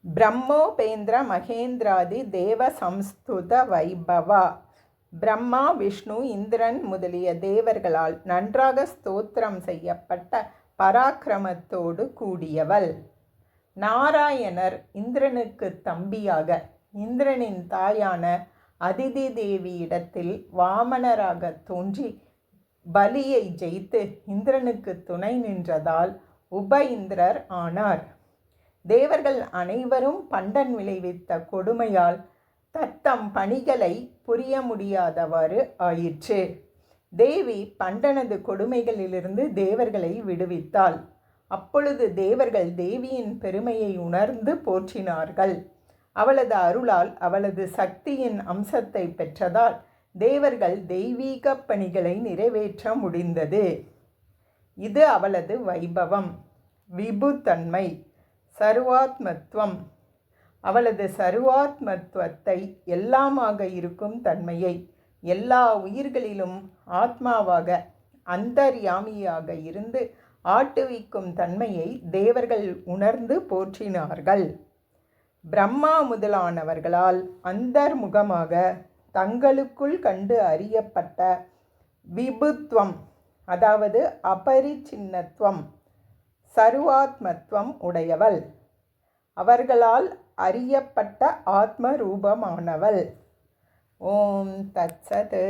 பிரம்மோபேந்திர மகேந்திராதி தேவ சம்ஸ்துத வைபவா. பிரம்மா, விஷ்ணு, இந்திரன் முதலிய தேவர்களால் நன்றாக ஸ்தோத்திரம் செய்யப்பட்ட பராக்கிரமத்தோடு கூடியவள். நாராயணர் இந்திரனுக்கு தம்பியாக இந்திரனின் தாயான அதிதி தேவியிடத்தில் வாமனராக தோன்றி பலியை ஜெயித்து இந்திரனுக்கு துணை நின்றதால் உப இந்திரர் ஆனார். தேவர்கள் அனைவரும் பண்டன் விளைவித்த கொடுமையால் தத்தம் பணிகளை புரிய முடியாதவாறு ஆயிற்று. தேவி பண்டனது கொடுமைகளிலிருந்து தேவர்களை விடுவித்தாள். அப்பொழுது தேவர்கள் தேவியின் பெருமையை உணர்ந்து போற்றினார்கள். அவளது அருளால் அவளது சக்தியின் அம்சத்தை பெற்றதால் தேவர்கள் தெய்வீக பணிகளை நிறைவேற்ற முடிந்தது. இது அவளது வைபவம், விபுத்தன்மை, சர்வாத்மத்துவம். அவளது சர்வாத்மத்துவத்தை, எல்லாமாக இருக்கும் தன்மையை, எல்லா உயிர்களிலும் ஆத்மாவாக அந்தர்யாமியாக இருந்து ஆட்டுவிக்கும் தன்மையை தேவர்கள் உணர்ந்து போற்றினார்கள். பிரம்மா முதலானவர்களால் அந்தர்முகமாக தங்களுக்குள் கண்டு அறியப்பட்ட விபுத்துவம், அதாவது அபரிச்சின்னத்துவம், சர்வாத்மத்துவம் உடையவள். அவர்களால் அறியப்பட்ட ஆத்ம ரூபமானவள். ஓம் தத்சத்.